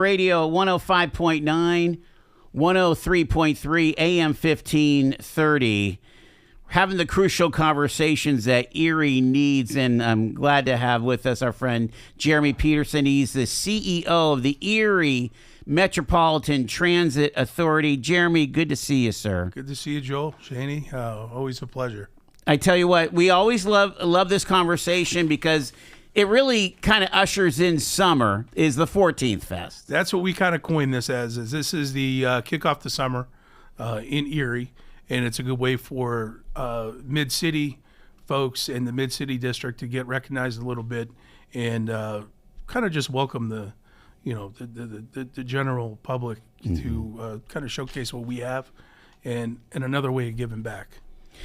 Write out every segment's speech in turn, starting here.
Radio 105.9, 103.3, AM 1530. Having the crucial conversations that Erie needs, and I'm glad to have with us our friend Jeremy Peterson. He's the CEO of the Erie Metropolitan Transit Authority. Jeremy, good to see you, sir. Good to see you, Joel. Shaney, always a pleasure. I tell you what, we always love this conversation because it really kind of ushers in summer, is the 14th Fest. That's what we kind of coined this as. Is this is the kickoff to summer in Erie, and it's a good way for mid-city folks in the mid-city district to get recognized a little bit and kind of just welcome the general public to kind of showcase what we have and another way of giving back.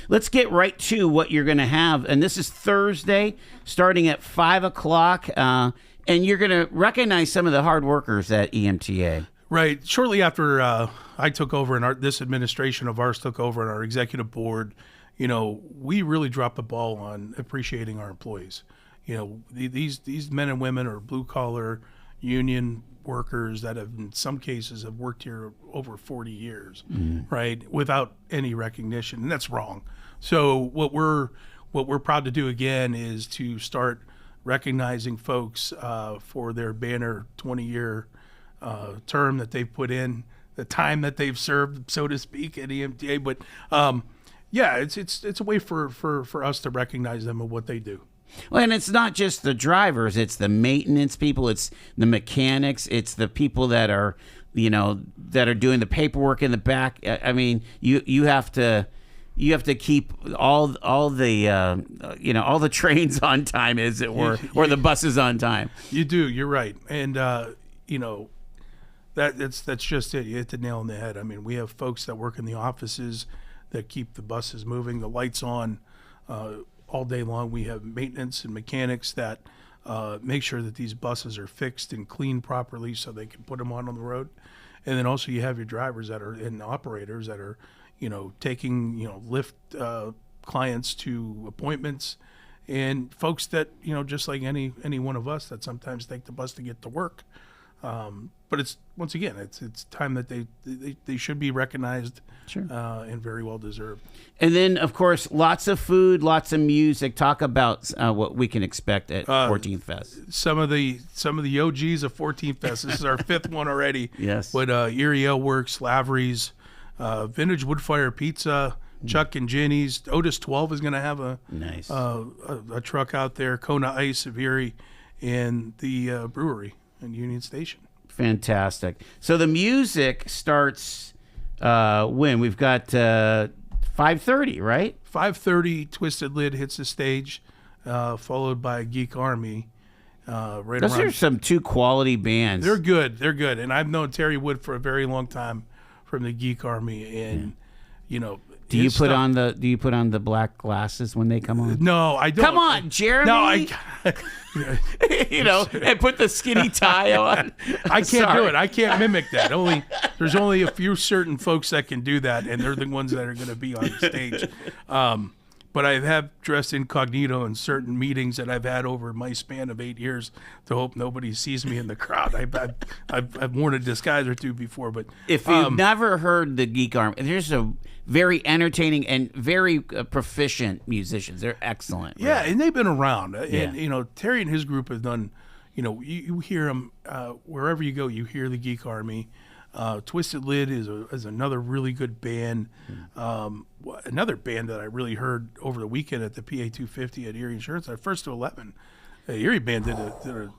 Let's get right to what you're going to have. And this is Thursday, starting at 5 o'clock. And you're going to recognize some of the hard workers at EMTA. Right. Shortly after I took over and this administration of ours took over and our executive board, we really dropped the ball on appreciating our employees. These men and women are blue-collar union workers that have, in some cases, have worked here over 40 years, right, without any recognition, and that's wrong. So what we're proud to do again is to start recognizing folks for their banner 20-year term that they've put in, the time that they've served, so to speak, at EMTA. But it's a way for us to recognize them and what they do. Well, and it's not just the drivers, it's the maintenance people, it's the mechanics, it's the people that are, that are doing the paperwork in the back. I mean, you have to keep all the all the trains on time, as it were, or the buses on time. You do, you're right. And that's just it. You hit the nail on the head. I mean, we have folks that work in the offices that keep the buses moving, the lights on, all day long. We have maintenance and mechanics that make sure that these buses are fixed and cleaned properly so they can put them on the road. And then also you have your drivers that are and operators that are, taking, lift clients to appointments, and folks that, just like any one of us that sometimes take the bus to get to work. But it's, once again, it's time that they should be recognized. Sure. And very well deserved. And then, of course, lots of food, lots of music. Talk about what we can expect at 14th Fest. Some of the OGs of 14th Fest. This is our fifth one already. Yes. But Erie Ale Works, Lavery's, Vintage Woodfire Pizza, Chuck and Ginny's. Otis 12 is going to have a truck out there. Kona Ice of Erie, and the brewery in Union Station. Fantastic. So the music starts when? We've got 5:30, right? 5:30, Twisted Lid hits the stage, followed by Geek Army. Those are some two quality bands. They're good. And I've known Terry Wood for a very long time from the Geek Army, and Do you put on the black glasses when they come on? No, I don't. Come on, Jeremy. No, and put the skinny tie on. I can't do it. I can't mimic that. There's only a few certain folks that can do that, and they're the ones that are going to be on stage. But I have dressed incognito in certain meetings that I've had over my span of 8 years to hope nobody sees me in the crowd. I've worn a disguise or two before, but if you've never heard the Geek Army, there's a very entertaining and very proficient musicians. They're excellent. Yeah, really. and they've been around. Yeah. And Terry and his group have done. You hear them wherever you go. You hear the Geek Army. Twisted Lid is another really good band. Another band that I really heard over the weekend at the PA 250 at Erie Insurance, our First to 11. The Erie band did a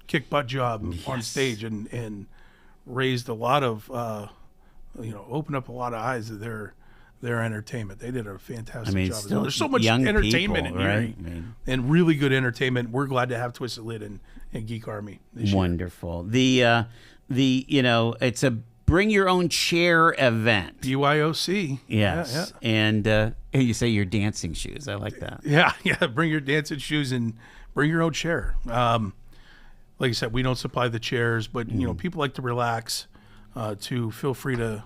kick butt job on stage and raised a lot of, opened up a lot of eyes to their entertainment. They did a fantastic job. There's so much entertainment in Erie, and really good entertainment. We're glad to have Twisted Lid and Geek Army this year. Wonderful. It's a bring your own chair event. BYOC. Yes. Yeah. And you say your dancing shoes. I like that. Yeah. Bring your dancing shoes and bring your own chair. Like I said, we don't supply the chairs, but people like to relax. To feel free to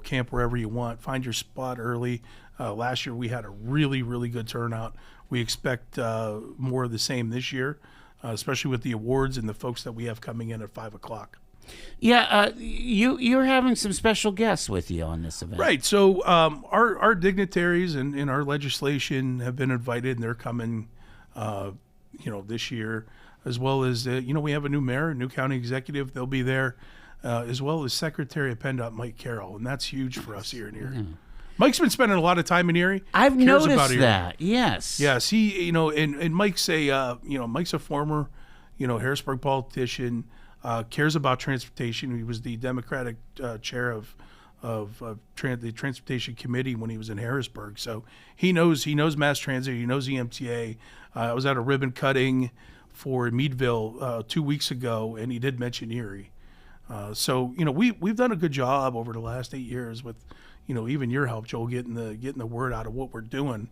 camp wherever you want. Find your spot early. Last year we had a really, really good turnout. We expect more of the same this year, especially with the awards and the folks that we have coming in at 5 o'clock. Yeah, you're having some special guests with you on this event. Right. So our dignitaries and our legislation have been invited, and they're coming, this year, as well as we have a new mayor, a new county executive. They'll be there, as well as Secretary of PennDOT Mike Carroll, and that's huge for us here in Erie. Mm. Mike's been spending a lot of time in Erie. I've noticed that. Yes. Yes. He, and Mike's Mike's a former, Harrisburg politician. Cares about transportation. He was the Democratic chair of the Transportation Committee when he was in Harrisburg. So he knows mass transit. He knows the MTA. I was at a ribbon cutting for Meadville 2 weeks ago, and he did mention Erie. So we've done a good job over the last 8 years with even your help, Joel, getting the word out of what we're doing.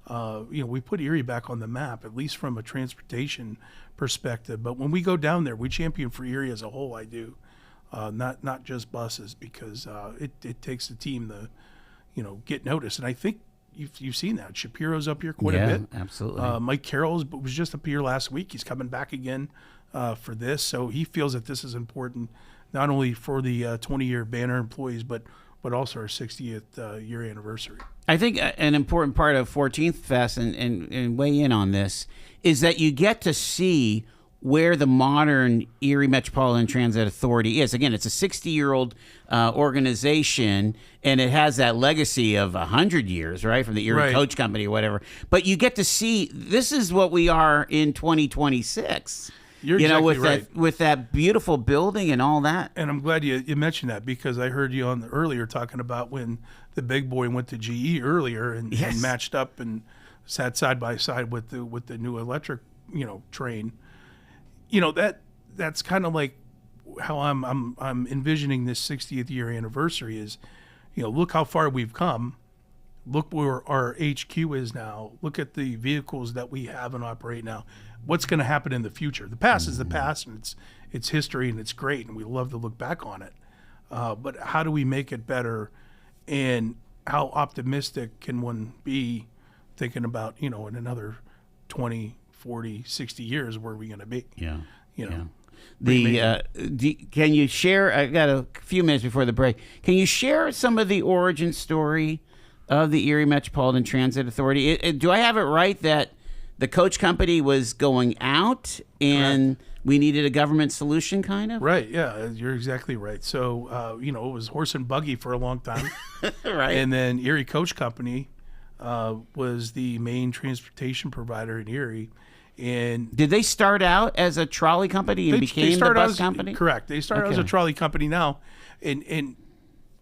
We put Erie back on the map, at least from a transportation perspective. But when we go down there, we champion for Erie as a whole. I do, not just buses, because it takes the team to, get noticed. And I think you've seen that. Shapiro's up here quite a bit. Absolutely. Mike Carroll was just up here last week. He's coming back again for this, so he feels that this is important, not only for the 20-year banner employees, but also our 60th year anniversary. I think an important part of 14th Fest, and weigh in on this, is that you get to see where the modern Erie Metropolitan Transit Authority is. Again, it's a 60-year-old organization, and it has that legacy of 100 years, right, from the Erie Coach Company or whatever. But you get to see this is what we are in 2026. You're exactly right. With that beautiful building and all that. And I'm glad you mentioned that, because I heard you on earlier talking about when the big boy went to GE earlier and matched up and sat side by side with the new electric train. That's kind of like how I'm envisioning this 60th year anniversary is, look how far we've come. Look where our HQ is now. Look at the vehicles that we have and operate now. What's going to happen in the future? The past is the past, and it's history, and it's great, and we love to look back on it. But how do we make it better, and how optimistic can one be thinking about, in another 20, 40, 60 years, where are we going to be? Yeah. Can you share, I got a few minutes before the break, can you share some of the origin story of the Erie Metropolitan Transit Authority? Do I have it right that the coach company was going out and we needed a government solution, kind of? Right, yeah, you're exactly right. So, it was horse and buggy for a long time. Right. And then Erie Coach Company was the main transportation provider in Erie. And did they start out as a trolley company and became the bus company? Correct. They started as a trolley company now. And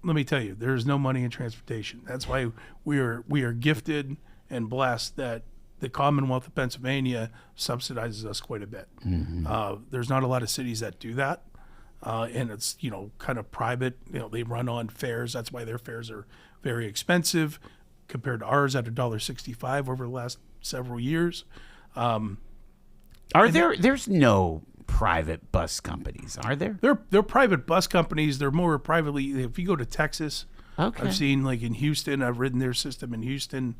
let me tell you, there's no money in transportation. That's why we are gifted and blessed that the Commonwealth of Pennsylvania subsidizes us quite a bit. Mm-hmm. There's not a lot of cities that do that, and it's kind of private. They run on fares. That's why their fares are very expensive compared to ours at $1.65 over the last several years. There's no private bus companies, are there? They're private bus companies. They're more privately. If you go to Texas, I've seen like in Houston. I've ridden their system in Houston.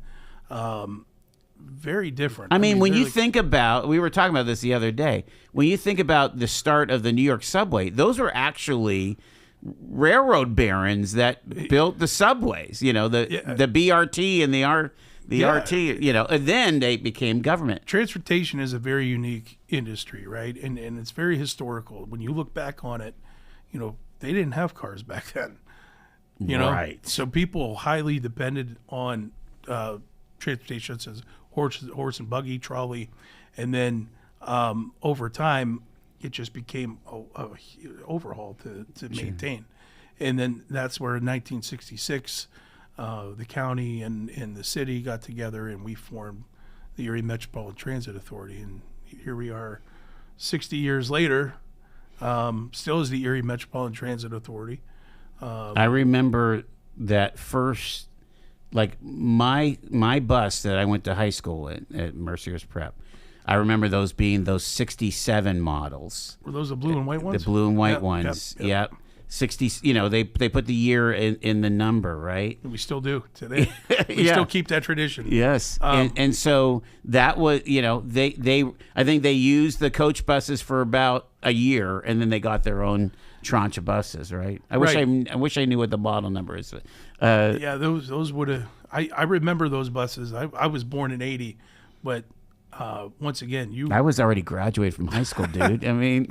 Very different. I mean, when you think about, we were talking about this the other day, when you think about the start of the New York subway, those were actually railroad barons that built the subways, the BRT and the RT, and then they became government. Transportation is a very unique industry, right? And it's very historical. When you look back on it, they didn't have cars back then. Right. So people highly depended on transportation, such as horse and buggy, trolley, and then over time it just became a overhaul to maintain. And then that's where in 1966 the county and the city got together and we formed the Erie Metropolitan Transit Authority. And here we are 60 years later, still as the Erie Metropolitan Transit Authority. I remember that first, like my bus that I went to high school at Mercier's Prep. I remember those being those 67 models. Were those the blue and white ones? The blue and white ones. Yep. 60. They put the year in the number, right? We still do today. We still keep that tradition. Yes. And so that was, I think they used the coach buses for about a year, and then they got their own tranche of buses, right? Right. I wish I knew what the model number is. Yeah, those would have. I remember those buses. I was born in '80, but once again, I was already graduated from high school, dude. I mean,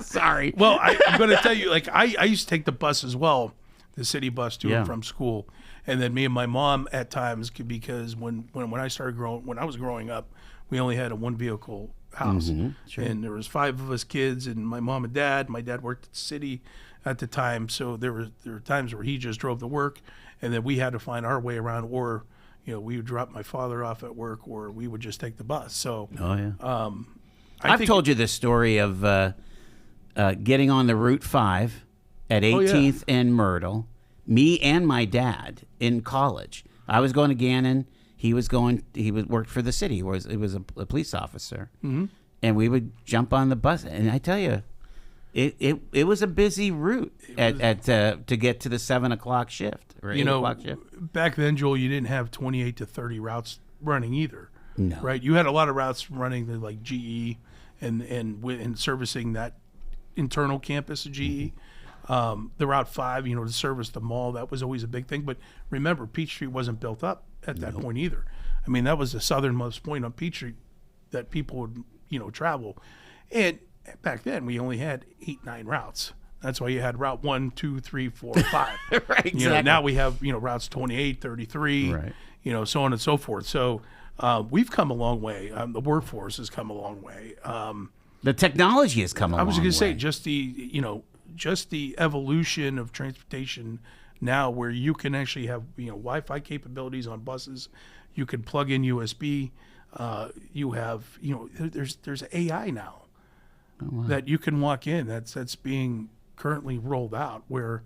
sorry. Well, I'm going to tell you, like I used to take the bus as well, the city bus to Yeah. and from school, and then me and my mom at times because when I was growing up, we only had a one vehicle house, Sure. and there was 5 of us kids, and my mom and dad. My dad worked at the city at the time, so there were times where he just drove to work, and then we had to find our way around, or we would drop my father off at work, or we would just take the bus. So Oh yeah. I I've think told you this story of getting on the Route 5 at 18th and Myrtle. Me and my dad in college. I was going to Gannon. He worked for the city. He was a police officer. Mm-hmm. And we would jump on the bus. And I tell you, it was a busy route to get to the 7 o'clock shift or 8 o'clock shift. Back then, Joel, you didn't have 28 to 30 routes running either. No. Right? You had a lot of routes running to like GE and servicing that internal campus of GE. The Route 5, to service the mall, that was always a big thing. But remember, Peachtree wasn't built up at that point either. I mean, that was the southernmost point on Peachtree that people would, travel. And back then, we only had 8, 9 routes. That's why you had Route 1, 2, 3, 4, 5. Right, exactly. Now we have, routes 28, 33, Right. So on and so forth. So we've come a long way. The workforce has come a long way. The technology has come a long way. I was going to say just the evolution of transportation now, where you can actually have Wi-Fi capabilities on buses. You can plug in USB. You have there's AI now that you can walk in. That's being currently rolled out, where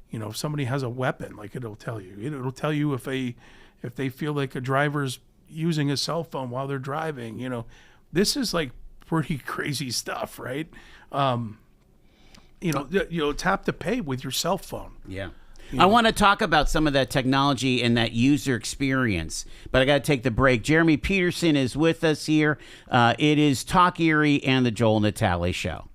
if somebody has a weapon, like it'll tell you. It'll tell you if they feel like a driver's using a cell phone while they're driving. This is like pretty crazy stuff, right? Tap to pay with your cell phone. Yeah. I want to talk about some of that technology and that user experience, but I got to take the break. Jeremy Peterson is with us here. It is Talk Erie and the Joel Natale Show.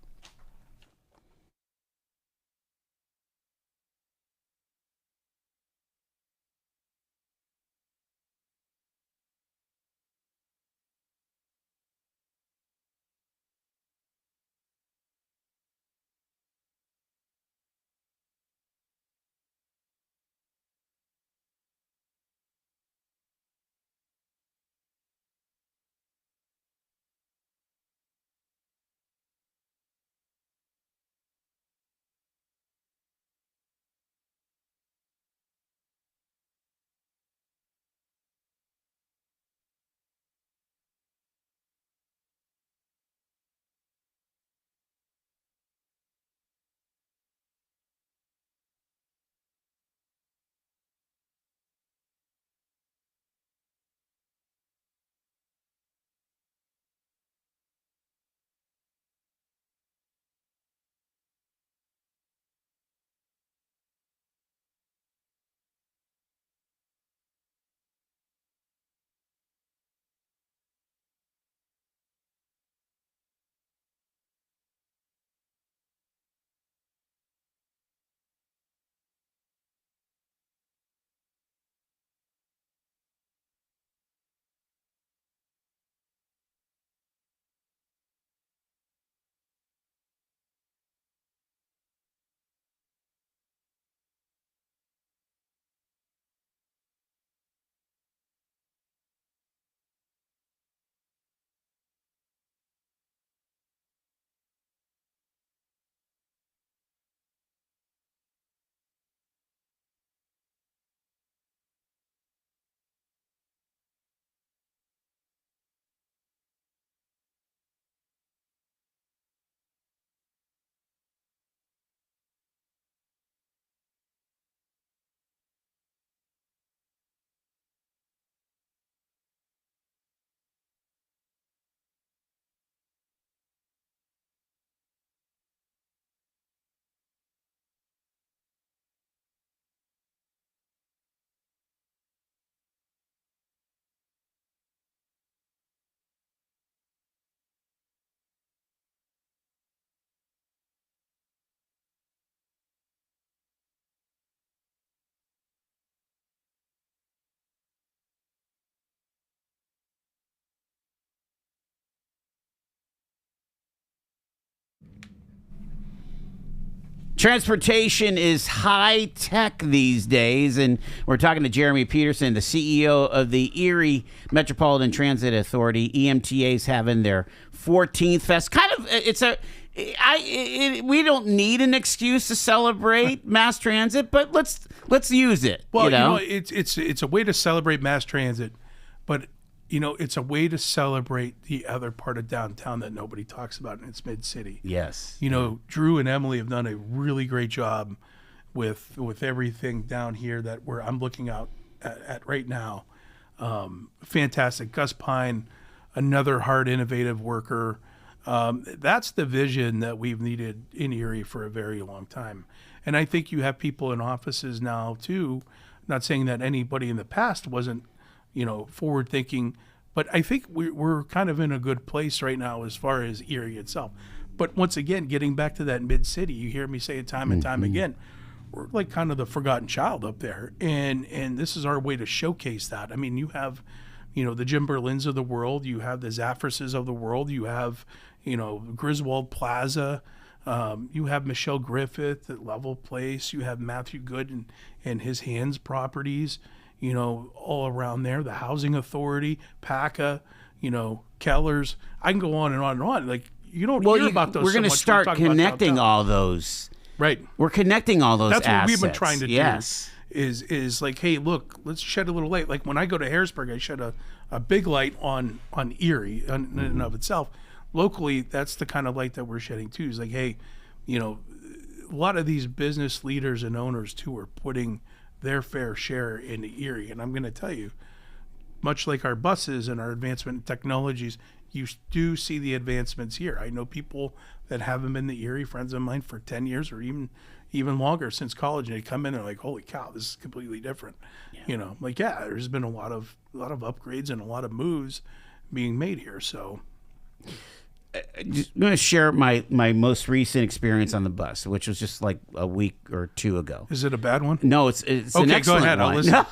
Transportation is high tech these days, and we're talking to Jeremy Peterson, the CEO of the Erie Metropolitan Transit Authority. EMTA's having their 14th fest. We don't need an excuse to celebrate mass transit, but let's use it. Well, it's a way to celebrate mass transit, but it's a way to celebrate the other part of downtown that nobody talks about, and it's Mid-City. Yes. Drew and Emily have done a really great job with everything down here that I'm looking out at right now. Fantastic. Gus Pine, another hard, innovative worker. That's the vision that we've needed in Erie for a very long time. And I think you have people in offices now, too, not saying that anybody in the past wasn't forward thinking, but I think we're kind of in a good place right now as far as Erie itself. But once again, getting back to that Mid-City, you hear me say it time and time again, we're like kind of the forgotten child up there. And this is our way to showcase that. I mean, you have, the Jim Berlins of the world, you have the Zaffrises of the world, you have, Griswold Plaza, you have Michelle Griffith at Level Place, you have Matthew Good and his Hands properties, all around there, the Housing Authority, PACA, Keller's. I can go on and on and on. Like, you don't hear about those. We're going to start connecting all those. Right. We're connecting all those That's assets. what we've been trying to do. Yes. Is like, hey, look, let's shed a little light. Like when I go to Harrisburg, I shed a big light on Erie in and of itself. Locally, that's the kind of light that we're shedding too. Is like, hey, a lot of these business leaders and owners too are putting their fair share into Erie. And I'm going to tell you, much like our buses and our advancement in technologies, you do see the advancements here. I know people that haven't been to Erie, friends of mine, for 10 years or even longer since college, and they come in and they're like, holy cow, this is completely different. Yeah. There's been a lot of upgrades and a lot of moves being made here. So I'm going to share my most recent experience on the bus, which was just like a week or two ago. Is it a bad one? No, it's an okay. excellent Go ahead. one. I'll listen.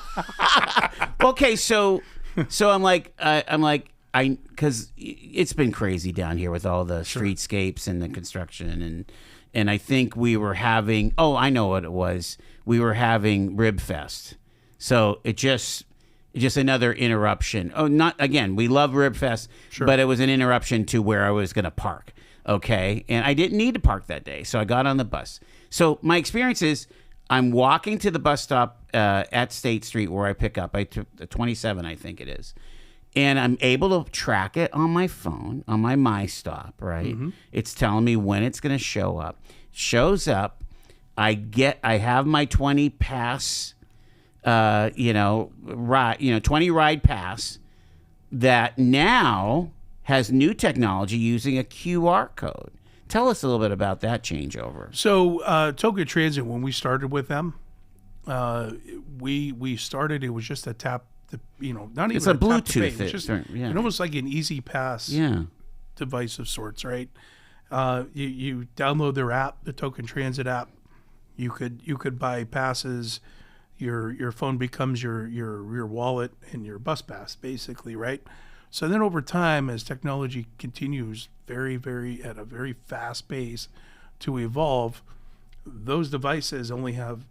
Okay, so because it's been crazy down here with all the streetscapes and the construction, and I think we were having. Oh, I know what it was. We were having Rib Fest, so it just another interruption. Oh, not again. We love Rib Fest, but it was an interruption to where I was going to park. Okay, and I didn't need to park that day, so I got on the bus. So my experience is, I'm walking to the bus stop at State Street where I pick up. I took the 27, I think it is, and I'm able to track it on my phone on my MyStop. Right, it's telling me when it's going to show up. Shows up. I have my 20 pass. 20 ride pass that now has new technology using a QR code. Tell us a little bit about that changeover. So, Toga Transit, when we started with them, we started. It was just a tap. Not even it's a Bluetooth. Tap to pay. It was just almost like an Easy Pass device of sorts, right? You download their app, the Token Transit app. You could buy passes. Your phone becomes your wallet and your bus pass, basically, right? So then over time, as technology continues very, very at a very fast pace to evolve, those devices only have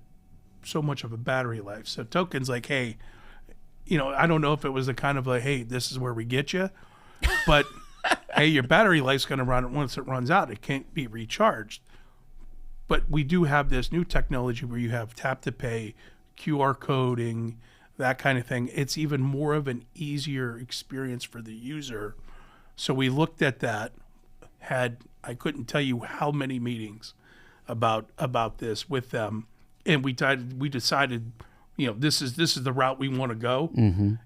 so much of a battery life. So Token's like, hey, I don't know if it was the kind of like, hey, this is where we get you, but hey, your battery life's going to run once it runs out. It can't be recharged. But we do have this new technology where you have tap to pay, QR coding, that kind of thing. It's even more of an easier experience for the user. So we looked at that, I couldn't tell you how many meetings about this with them, and we decided, this is the route we want to go,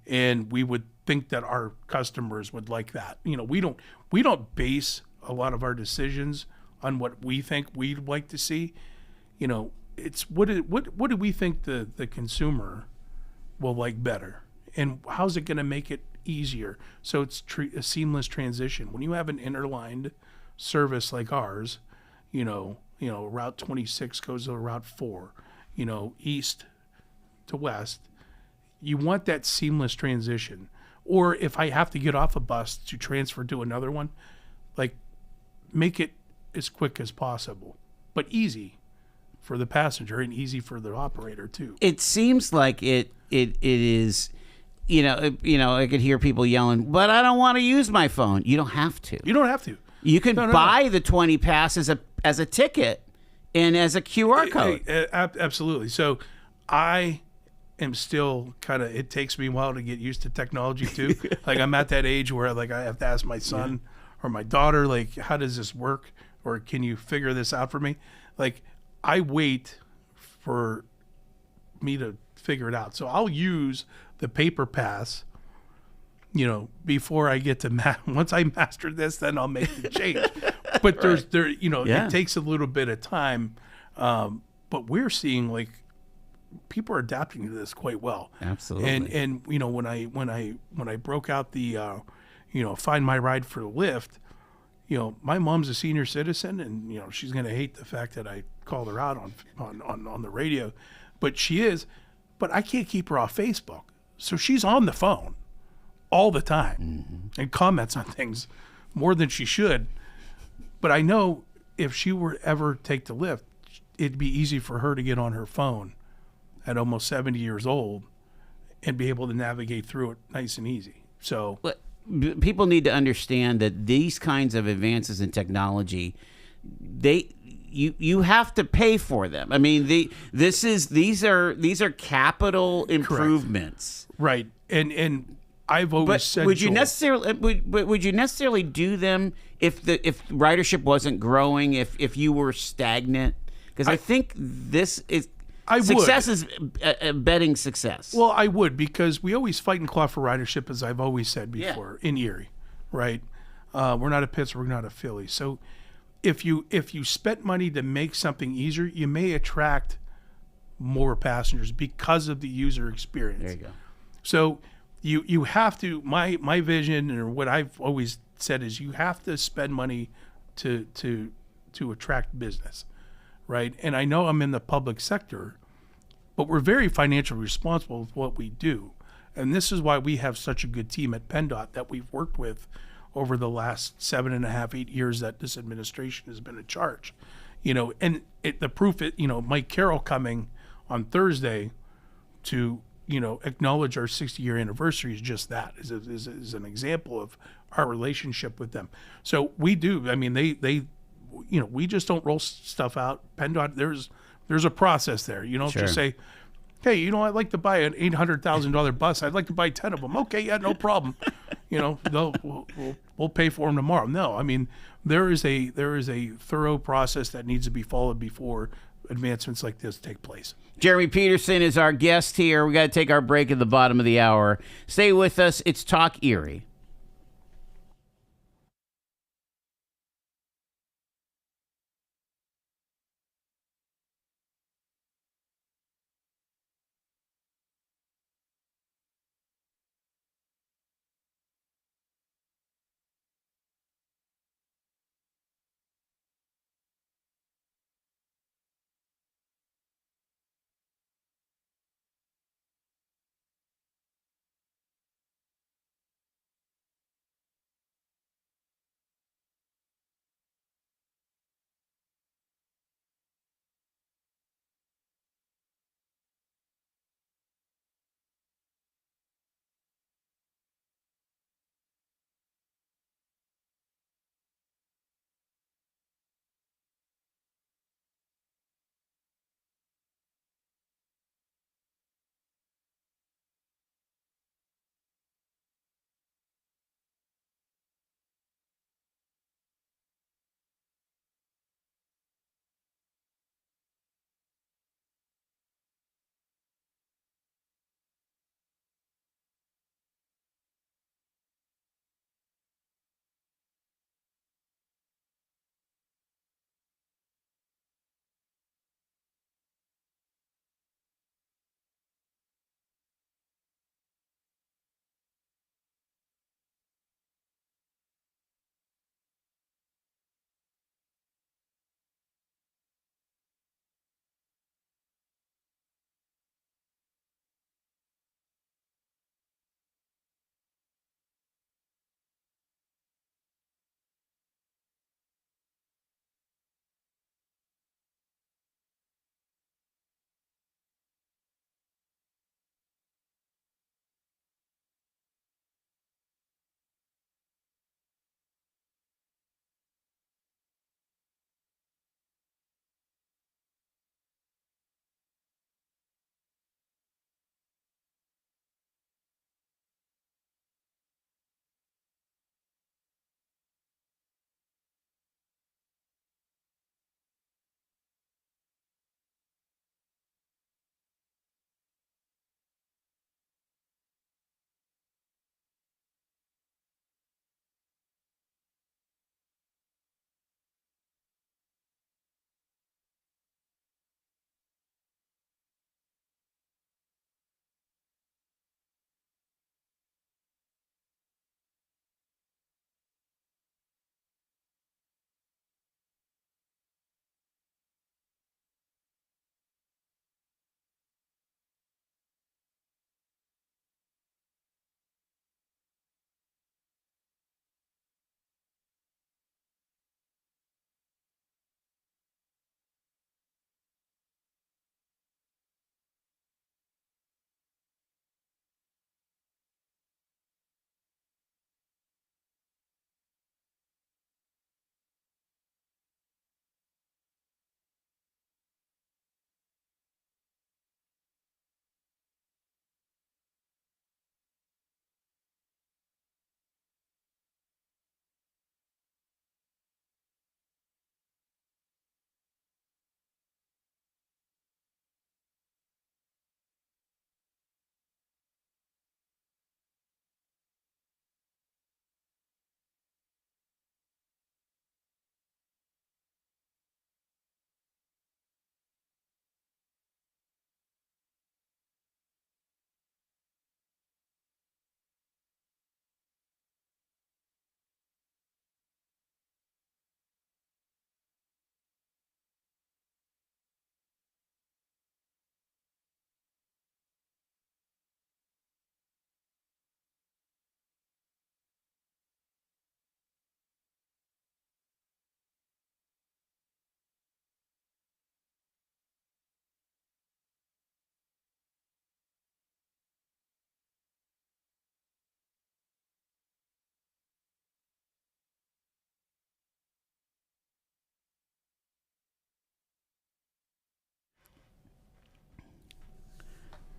and we would think that our customers would like that. We don't base a lot of our decisions on what we think we'd like to see. It's what do we think the consumer will like better, and how's it going to make it easier? So it's a seamless transition. When you have an interlined service like ours, Route 26 goes to Route 4, east to west, you want that seamless transition. Or if I have to get off a bus to transfer to another one, like, make it as quick as possible, but easy. for the passenger and easy for the operator too. It seems like it is. I could hear people yelling, "But I don't want to use my phone." You don't have to. You don't have to. You can buy the 20 pass as a ticket and as a QR code. Absolutely. So I am still kind of, it takes me a while to get used to technology too. Like I'm at that age where like I have to ask my son or my daughter, like, how does this work? Or can you figure this out for me? Like I wait for me to figure it out. So I'll use the paper pass, before I get to once I master this, then I'll make the change. But it takes a little bit of time. But we're seeing like people are adapting to this quite well. Absolutely. And when I broke out the find my ride for the Lyft, my mom's a senior citizen, and she's gonna hate the fact that I called her out on the radio, but she is. But I can't keep her off Facebook, so she's on the phone all the time and comments on things more than she should. But I know if she were to ever take the Lyft, it'd be easy for her to get on her phone at almost 70 years old and be able to navigate through it nice and easy. So people need to understand that these kinds of advances in technology, you have to pay for them. I mean, these are capital improvements. Right. And I've always said, would you necessarily do them if ridership wasn't growing, if you were stagnant? Because I think this is success is betting success. Well, I would, because we always fight and claw for ridership, as I've always said before, in Erie, right? We're not a Pittsburgh, we're not a Philly. So if you spent money to make something easier, you may attract more passengers because of the user experience. There you go. So you have to, my vision, or what I've always said, is you have to spend money to attract business, right? And I know I'm in the public sector, but we're very financially responsible with what we do. And this is why we have such a good team at PennDOT that we've worked with over the last 7.5, 8 years that this administration has been in charge. And the proof, Mike Carroll coming on Thursday to acknowledge our 60-year anniversary is just that, is an example of our relationship with them. So we do. I mean, they we just don't roll stuff out. PennDOT, there's a process there. You don't just say, hey, I'd like to buy an $800,000 bus. I'd like to buy 10 of them. Okay, yeah, no problem. We'll pay for them tomorrow. No, I mean, there is a thorough process that needs to be followed before advancements like this take place. Jeremy Peterson is our guest here. We got to take our break at the bottom of the hour. Stay with us. It's Talk Erie.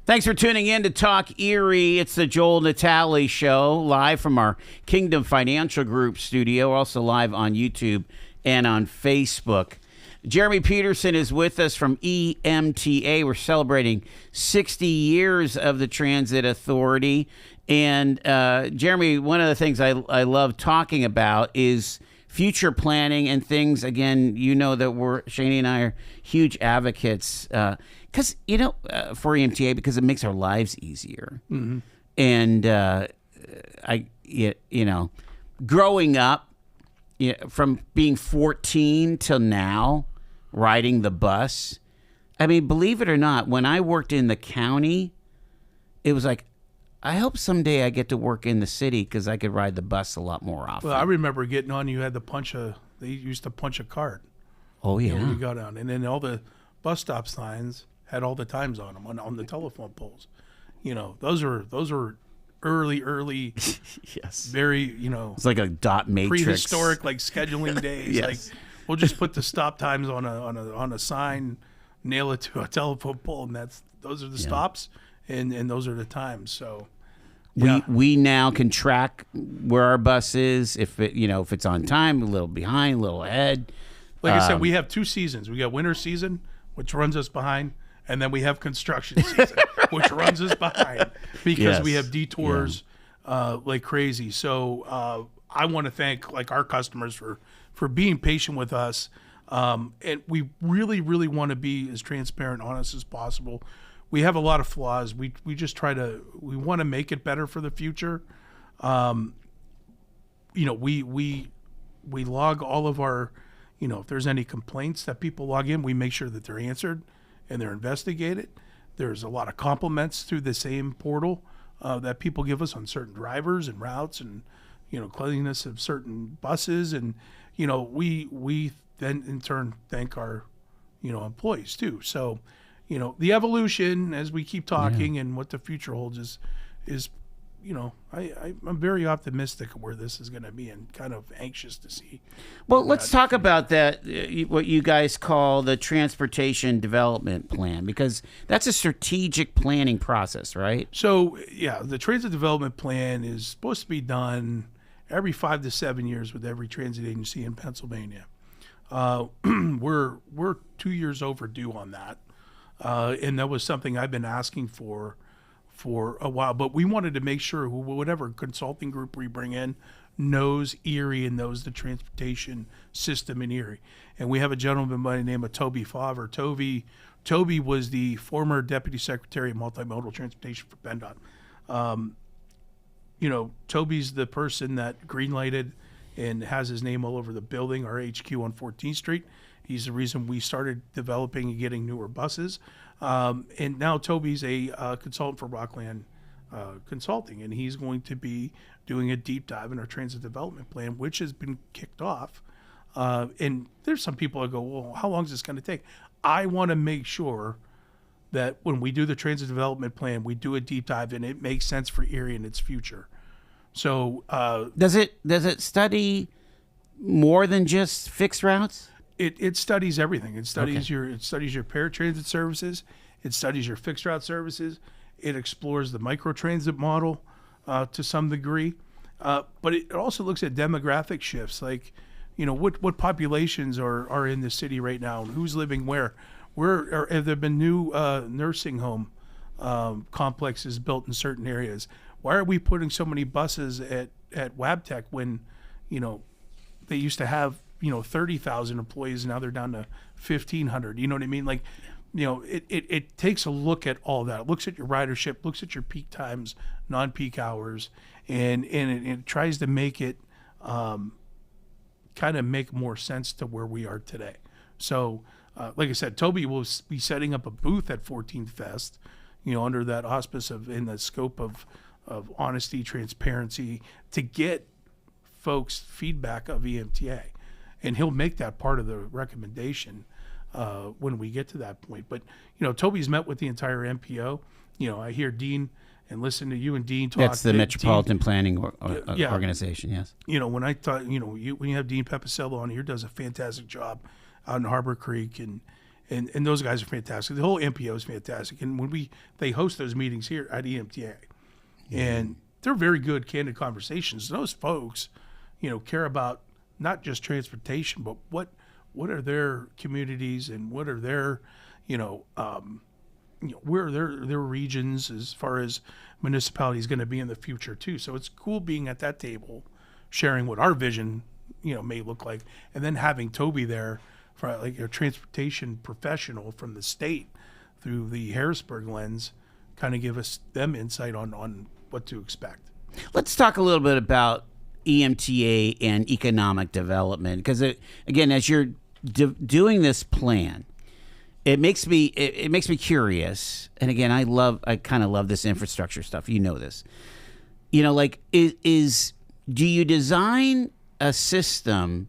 Thanks for tuning in to Talk Erie. It's the Joel Natale Show, live from our Kingdom Financial Group studio, also live on YouTube and on Facebook. Jeremy Peterson is with us from Emta. We're celebrating 60 years of the Transit Authority. And Jeremy, one of the things I love talking about is future planning and things. Again, you know that Shani and I are huge advocates because, for Emta, because it makes our lives easier. Mm-hmm. And growing up, from being 14 till now, riding the bus. I mean, believe it or not, when I worked in the county, it was like, I hope someday I get to work in the city because I could ride the bus a lot more often. Well, I remember getting on, you had to they used to punch a card. Oh, yeah. When you got on. And then all the bus stop signs had all the times on them on the telephone poles. Those were early yes, very, it's like a dot matrix, prehistoric, like scheduling days. Yes. Like we'll just put the stop times on a sign, nail it to a telephone pole, and those are the stops and those are the times. So we now can track where our bus is, if it's on time, a little behind, a little ahead. Like I said, we have 2 seasons. We got winter season, which runs us behind, and then we have construction season, which runs us behind because we have detours like crazy. So I want to thank our customers for being patient with us. And we really, really want to be as transparent, honest as possible. We have a lot of flaws. We just we want to make it better for the future. We log all of our, if there's any complaints that people log in, we make sure that they're answered and they're investigated. There's a lot of compliments through the same portal that people give us on certain drivers and routes and, cleanliness of certain buses. And, we then in turn thank our, employees too. So, the evolution as we keep talking and what the future holds is I'm very optimistic of where this is going to be and kind of anxious to see. Well, let's talk about that, what you guys call the Transportation Development Plan, because that's a strategic planning process, right? So, the Transit Development Plan is supposed to be done every 5 to 7 years with every transit agency in Pennsylvania. We're 2 years overdue on that. And that was something I've been asking for a while, but we wanted to make sure whatever consulting group we bring in knows Erie and knows the transportation system in Erie. And we have a gentleman by the name of Toby Favre. Toby was the former Deputy Secretary of Multimodal Transportation for PennDOT. Toby's the person that greenlighted and has his name all over the building, our HQ on 14th Street. He's the reason we started developing and getting newer buses. And now Toby's a consultant for Rockland Consulting, and he's going to be doing a deep dive in our transit development plan, which has been kicked off. And there's some people that go, well, how long is this going to take? I want to make sure that when we do the transit development plan, we do a deep dive and it makes sense for Erie and its future. So does it study more than just fixed routes? It studies everything. It studies your paratransit services. It studies your fixed route services. It explores the microtransit model to some degree, but it also looks at demographic shifts, like what populations are in the city right now and who's living where. Have there been new nursing home complexes built in certain areas? Why are we putting so many buses at Wabtec when they used to have 30,000 employees, now they're down to 1,500. You know what I mean? Like, it takes a look at all that. It looks at your ridership, looks at your peak times, non-peak hours, and it tries to make it kind of make more sense to where we are today. So, like I said, Toby will be setting up a booth at 14th Fest, under that auspice in the scope of honesty, transparency, to get folks' feedback of EMTA. And he'll make that part of the recommendation when we get to that point. But, Toby's met with the entire MPO. I hear Dean and listen to you and Dean talk. That's the Metropolitan Planning Organization, yes. When I thought, when you have Dean Pepicello on here, does a fantastic job out in Harbor Creek. And and those guys are fantastic. The whole MPO is fantastic. And when they host those meetings here at EMTA, and they're very good, candid conversations. Those folks, care about not just transportation, but what are their communities and what are their, where are their regions as far as municipalities going to be in the future too. So it's cool being at that table, sharing what our vision, may look like, and then having Toby there for like a transportation professional from the state through the Harrisburg lens, kind of give us them insight on what to expect. Let's talk a little bit about EMTA and economic development, because again, as you're doing this plan, it makes me curious. And again, I kind of love this infrastructure stuff. This, like do you design a system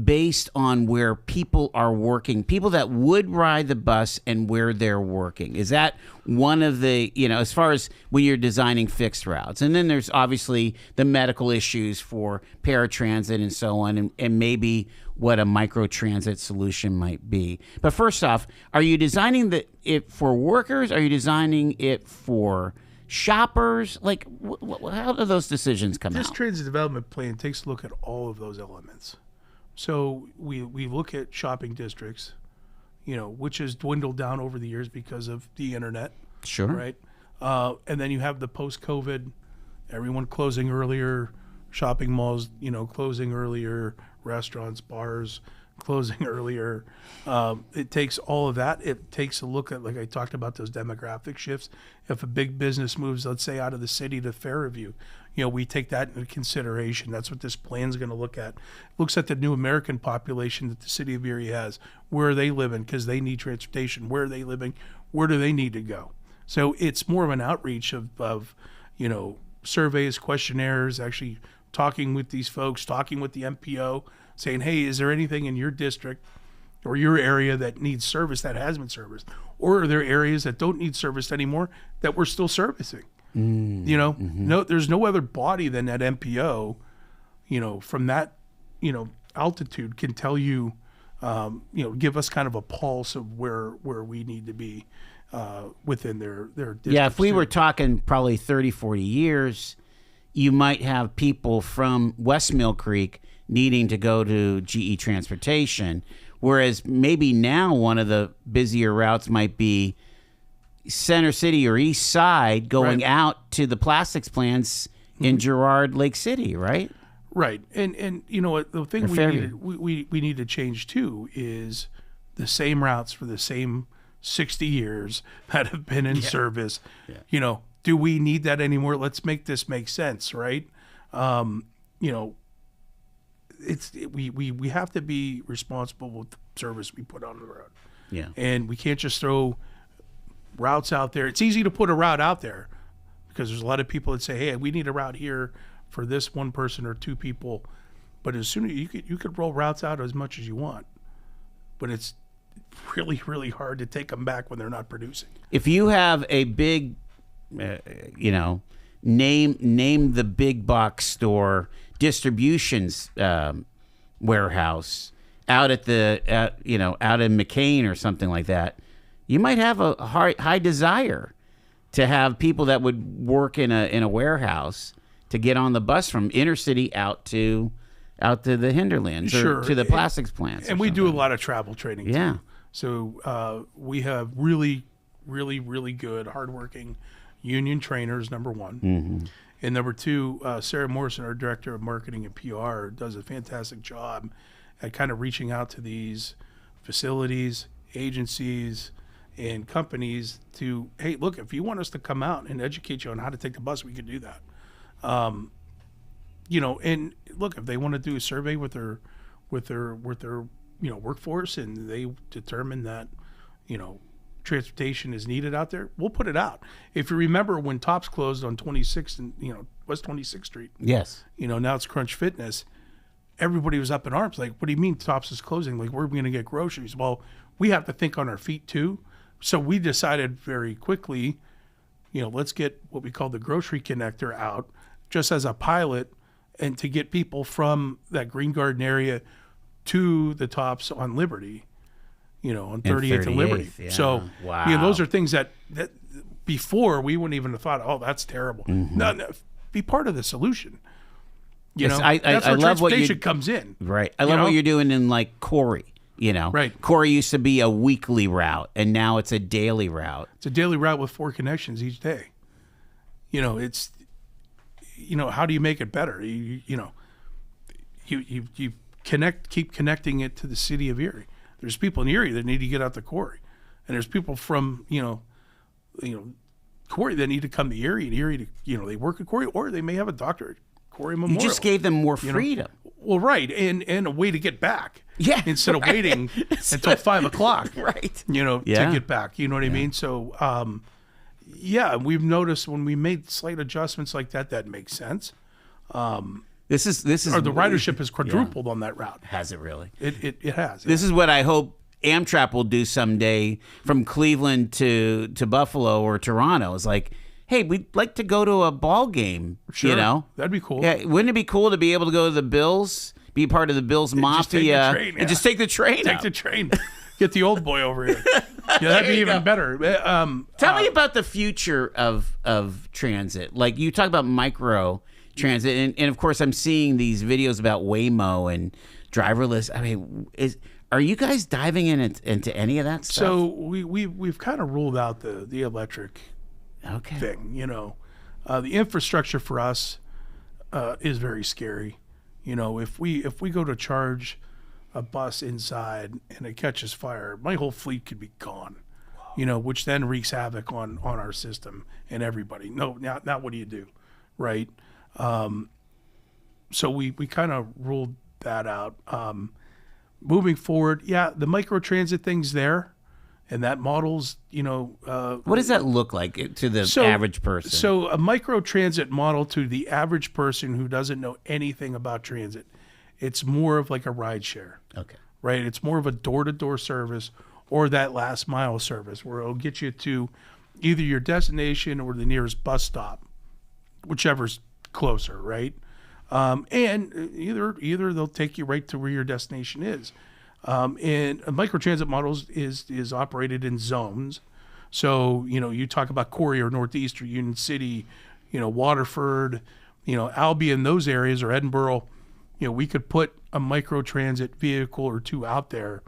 based on where people are working, people that would ride the bus and where they're working? Is that one of the, as far as when you're designing fixed routes? And then there's obviously the medical issues for paratransit and so on, and maybe what a microtransit solution might be. But first off, are you designing it for workers? Are you designing it for shoppers? Like, how do those decisions come out? This transit development plan takes a look at all of those elements. So we look at shopping districts, which has dwindled down over the years because of the internet. Sure. Right. And then you have the post-COVID, everyone closing earlier, shopping malls, closing earlier, restaurants, bars closing earlier. It takes all of that. It takes a look at, like I talked about, those demographic shifts. If a big business moves, let's say, out of the city to Fairview, we take that into consideration. That's what this plan is going to look at. It looks at the new American population that the city of Erie has. Where are they living? Because they need transportation. Where are they living? Where do they need to go? So it's more of an outreach of surveys, questionnaires, actually talking with these folks, talking with the MPO, saying, hey, is there anything in your district or your area that needs service that has been serviced? Or are there areas that don't need service anymore that we're still servicing? No, there's no other body than that MPO, from that, altitude can tell you, give us kind of a pulse of where we need to be within their district. Yeah, if we were talking probably 30, 40 years, you might have people from West Mill Creek needing to go to GE Transportation, whereas maybe now one of the busier routes might be Center City or East Side going out to the plastics plants in Girard Lake City, right? Right. And you know what, the thing we need to change too is the same routes for the same 60 years that have been in service. Yeah. Do we need that anymore? Let's make this make sense, right? We have to be responsible with the service we put on the road. Yeah. And we can't just throw routes out there. It's easy to put a route out there because there's a lot of people that say, hey, we need a route here for this one person or two people. But as soon as you could roll routes out as much as you want, but it's really, really hard to take them back when they're not producing. If you have a big, name the big box store distributions warehouse out at out in McCain or something like that, you might have a high desire to have people that would work in a warehouse to get on the bus from inner city out to the hinterlands or to the plastics plants. And we do a lot of travel training too. Yeah. So we have really, really, really good, hardworking union trainers, number one. Mm-hmm. And number two, Sarah Morrison, our director of marketing and PR, does a fantastic job at kind of reaching out to these facilities, agencies, and companies to, hey, look, if you want us to come out and educate you on how to take the bus, we could do that. And look, if they want to do a survey with their workforce and they determine that, transportation is needed out there, we'll put it out. If you remember when Tops closed on 26th and West 26th Street, yes, now it's Crunch Fitness. Everybody was up in arms, like, what do you mean Tops is closing? Like, where are we going to get groceries? Well, we have to think on our feet too. So we decided very quickly, let's get what we call the grocery connector out just as a pilot, and to get people from that Green Garden area to the Tops on Liberty, on 38th and Liberty. Yeah. So, wow. those are things that before we wouldn't even have thought, oh, that's terrible. No, be part of the solution. That's where love what transportation comes in. Right. I love what you're doing in like Corey. Right. Corey used to be a weekly route, and now it's a daily route. It's a daily route with 4 connections each day. It's, how do you make it better? You keep connecting it to the city of Erie. There's people in Erie that need to get out to Corey, and there's people from Corey that need to come to Erie, and Erie to they work at Corey, or they may have a doctor at Corey Memorial. You just gave them more freedom. Well, right, and a way to get back. Yeah, instead of waiting until 5:00. Right. To get back. You know what I mean? So, we've noticed when we made slight adjustments like that, that makes sense. This is or the ridership has quadrupled on that route. Has it really? It has. This is what I hope Amtrak will do someday from Cleveland to Buffalo or Toronto. It's like, hey, we'd like to go to a ball game. Sure, that'd be cool. Yeah, wouldn't it be cool to be able to go to the Bills, be part of the Bills Mafia, and just take the train? Take the train. Get the old boy over here. That'd be even better. Tell me about the future of transit. Like you talk about micro transit, and of course I'm seeing these videos about Waymo and driverless. I mean, are you guys diving into any of that stuff? So we've kind of ruled out the electric thing. The infrastructure for us is very scary. If we go to charge a bus inside and it catches fire, my whole fleet could be gone. Which then wreaks havoc on our system and everybody. No, not what do you do, right? So we kind of ruled that out. Moving forward, the microtransit thing's there, and that model's, what does that look like to the average person? So a microtransit model to the average person who doesn't know anything about transit, it's more of like a ride share. Okay. Right? It's more of a door-to-door service or that last mile service where it'll get you to either your destination or the nearest bus stop, whichever's closer, right? And either they'll take you right to where your destination is. And a microtransit model is operated in zones. So, you talk about Corey or Northeast or Union City, Waterford, Albion, those areas, or Edinburgh, we could put a microtransit vehicle or two out there,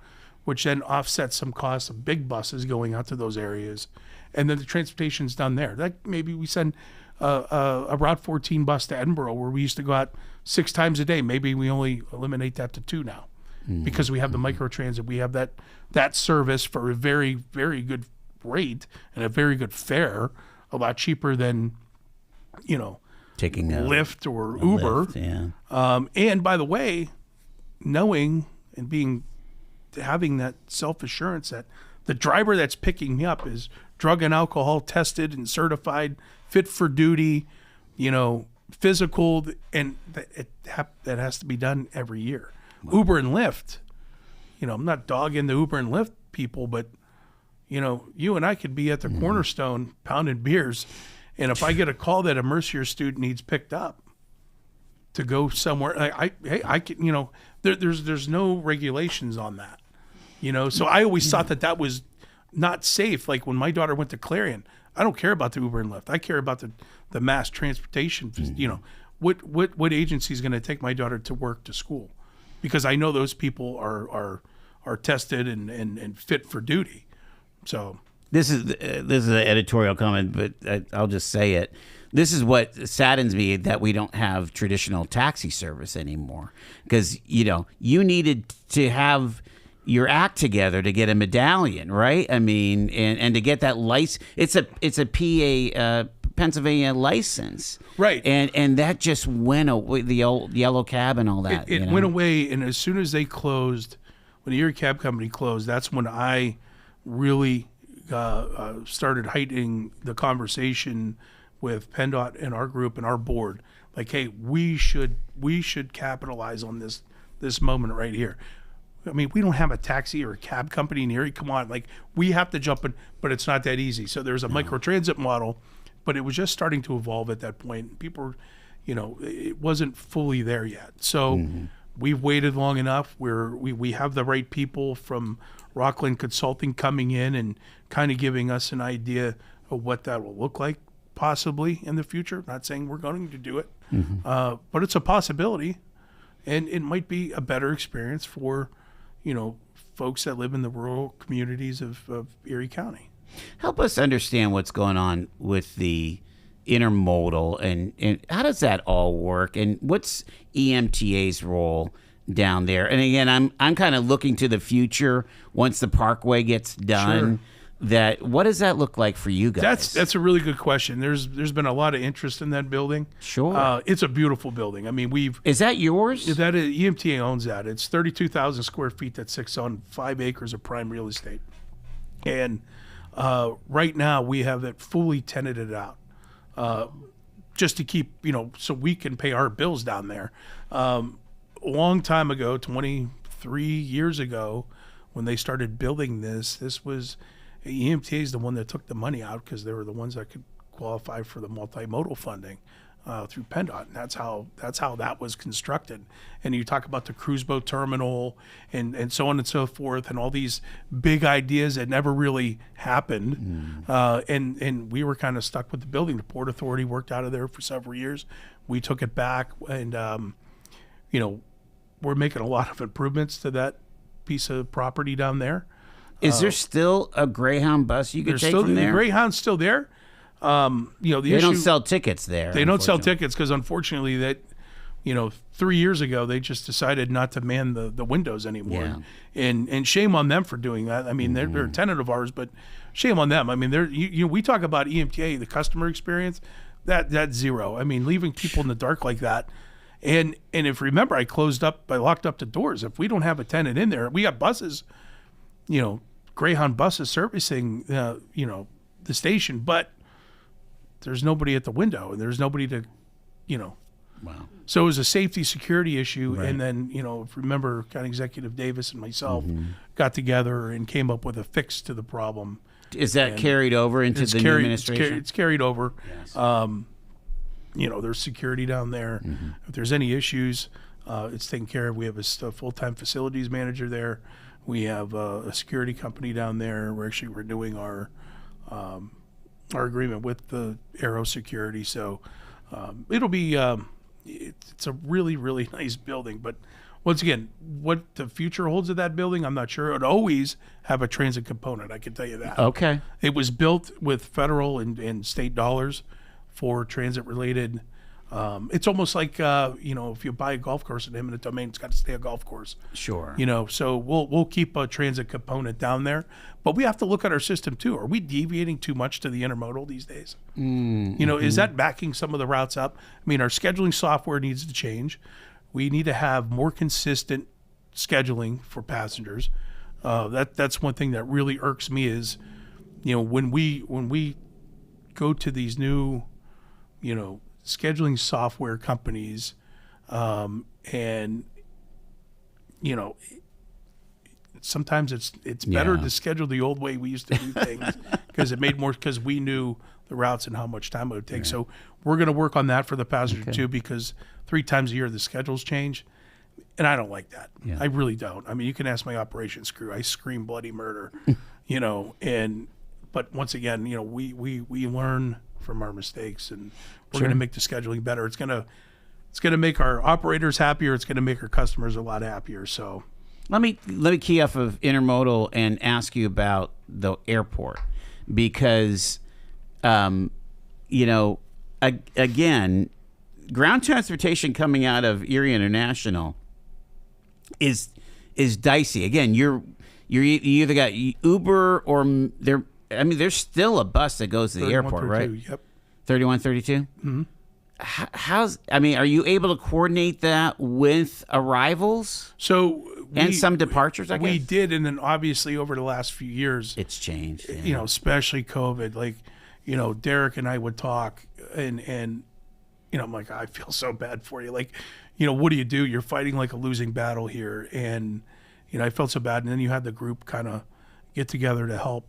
which then offsets some costs of big buses going out to those areas. And then the transportation's done there. That maybe we send a Route 14 bus to Edinburgh where we used to go out 6 times a day. Maybe we only eliminate that to 2 now because we have the microtransit. We have that service for a very, very good rate and a very good fare, a lot cheaper than, taking a Lyft or Uber. Lyft, and by the way, knowing and having that self-assurance that the driver that's picking me up is drug and alcohol tested and certified, fit for duty, physical, and that has to be done every year. Wow. Uber and Lyft, I'm not dogging the Uber and Lyft people, but you and I could be at the Cornerstone pounding beers, and if I get a call that a Mercier student needs picked up to go somewhere, I can, there's no regulations on that, So I always thought that was not safe. Like when my daughter went to Clarion, I don't care about the Uber and Lyft. I care about the mass transportation. What agency is going to take my daughter to work, to school, because I know those people are tested and fit for duty. So this is an editorial comment, but I'll just say it. This is what saddens me, that we don't have traditional taxi service anymore, because you needed to have your act together to get a medallion, right? I mean, and to get that license, it's a PA Pennsylvania license, right? And that just went away. The old yellow cab and all that. It went away, and as soon as they closed, when the Erie Cab Company closed, that's when I really started heightening the conversation with PennDOT and our group and our board. Like, hey, we should capitalize on this moment right here. I mean, we don't have a taxi or a cab company in Erie. Come on, like we have to jump in, but it's not that easy. So there's a microtransit model, but it was just starting to evolve at that point. People, it wasn't fully there yet. So we've waited long enough. We have the right people from Rockland Consulting coming in and kind of giving us an idea of what that will look like possibly in the future. Not saying we're going to do it, but it's a possibility, and it might be a better experience for, folks that live in the rural communities of Erie County. Help us understand what's going on with the intermodal and how does that all work, and what's EMTA's role down there? And again, I'm kind of looking to the future once the Parkway gets done. Sure. What does that look like for you guys? That's a really good question. There's been a lot of interest in that building. Sure. It's a beautiful building. I mean, Is that yours? That is, EMTA owns that. It's 32,000 square feet that sits on 5 acres of prime real estate. And right now we have it fully tenanted out, just to keep, so we can pay our bills down there. A long time ago, 23 years ago, when they started building this was EMTA is the one that took the money out because they were the ones that could qualify for the multimodal funding through PennDOT. And that's how that was constructed. And you talk about the cruise boat terminal and so on and so forth, and all these big ideas that never really happened. And we were kind of stuck with the building. The Port Authority worked out of there for several years. We took it back, and we're making a lot of improvements to that piece of property down there. Is there still a Greyhound bus you could take from there? The Greyhound's still there. They don't sell tickets there. They don't sell tickets because, unfortunately, 3 years ago they just decided not to man the windows anymore. Yeah. And shame on them for doing that. I mean, they're a tenant of ours, but shame on them. I mean, we talk about EMTA, the customer experience. That's zero. I mean, leaving people in the dark like that. And if remember, I locked up the doors. If we don't have a tenant in there, we got buses. Greyhound buses servicing, the station, but there's nobody at the window and there's nobody to, Wow. So it was a safety security issue. Right. And then, if remember, County Executive Davis and myself got together and came up with a fix to the problem. Is that carried over into the new administration? It's carried over. Yes. There's security down there. If there's any issues, it's taken care of. We have a full-time facilities manager there. We have a security company down there. We're renewing our agreement with the Aero Security. So it'll be it's a really, really nice building. But once again, what the future holds of that building, I'm not sure. It'll always have a transit component. I can tell you that. Okay. It was built with federal and state dollars for transit-related. It's almost like if you buy a golf course in eminent domain, it's got to stay a golf course. Sure. So we'll keep a transit component down there, but we have to look at our system too. Are we deviating too much to the intermodal these days? Is that backing some of the routes up? I mean, our scheduling software needs to change. We need to have more consistent scheduling for passengers. That's one thing that really irks me is, when we go to these new, scheduling software companies, and sometimes it's better to schedule the old way we used to do things because it made more, because we knew the routes and how much time it would take. So we're going to work on that for the passenger too, because 3 times a year the schedules change, and I don't like that. I really don't. I mean, you can ask my operations crew. I scream bloody murder, but once again, we learn from our mistakes, and we're going to make the scheduling better. It's going to make our operators happier. It's going to make our customers a lot happier. So let me key off of intermodal and ask you about the airport, because again, ground transportation coming out of Erie International is dicey. Again, you either got Uber or there. I mean, there's still a bus that goes to the airport, right? Yep. 3132? Mm-hmm. Are you able to coordinate that with arrivals? And some departures, I guess? We did, and then obviously over the last few years, it's changed. Especially COVID. Like, Derek and I would talk, and I'm like, I feel so bad for you. Like, what do you do? You're fighting like a losing battle here. And, I felt so bad. And then you had the group kind of get together to help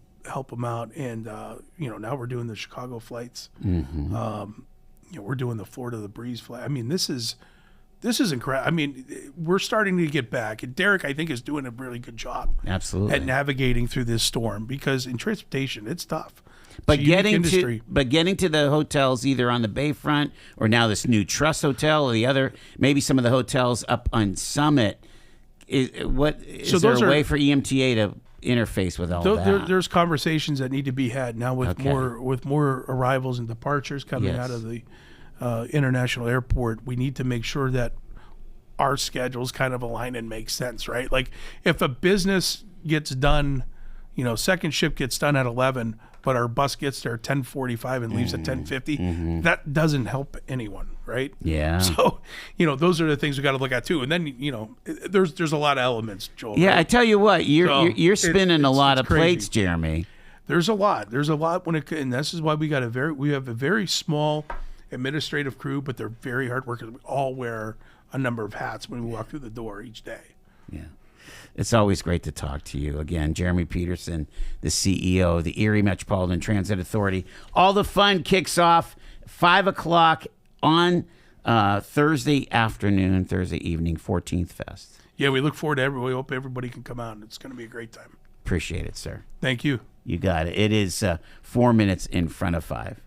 them out, and now we're doing the Chicago flights. We're doing the Florida the Breeze flight. I mean, this is this is incredible. I mean, we're starting to get back. And Derek, I think, is doing a really good job Absolutely. at navigating through this storm, because in transportation, it's tough. But It's a unique getting industry. getting to the hotels either on the Bayfront or now this new Trust Hotel or the other, maybe some of the hotels up on Summit. Is So there those a are- way for EMTA to interface with all that? There's conversations that need to be had now with Okay. more arrivals and departures coming Yes. out of the international airport. We need to make sure that our schedules kind of align and make sense, right? Like if a business gets done, second shift gets done at 11, but our bus gets there at 10:45 and leaves at 10:50, that doesn't help anyone, right? Yeah. So, those are the things we got to look at too. And then, there's a lot of elements, Joel. Yeah, right? I tell you what, you're So, spinning a lot of crazy. plates, Jeremy. There's a lot. There's a lot and this is why we have a very small administrative crew, but they're very hard workers. We all wear a number of hats when we walk through the door each day. Yeah. It's always great to talk to you. Again, Jeremy Peterson, the CEO of the Erie Metropolitan Transit Authority. All the fun kicks off 5 o'clock on Thursday afternoon, Thursday evening, 14th Fest. Yeah, we look forward to everybody. We hope everybody can come out. It's going to be a great time. Appreciate it, sir. Thank you. You got it. It is 4 minutes in front of 5.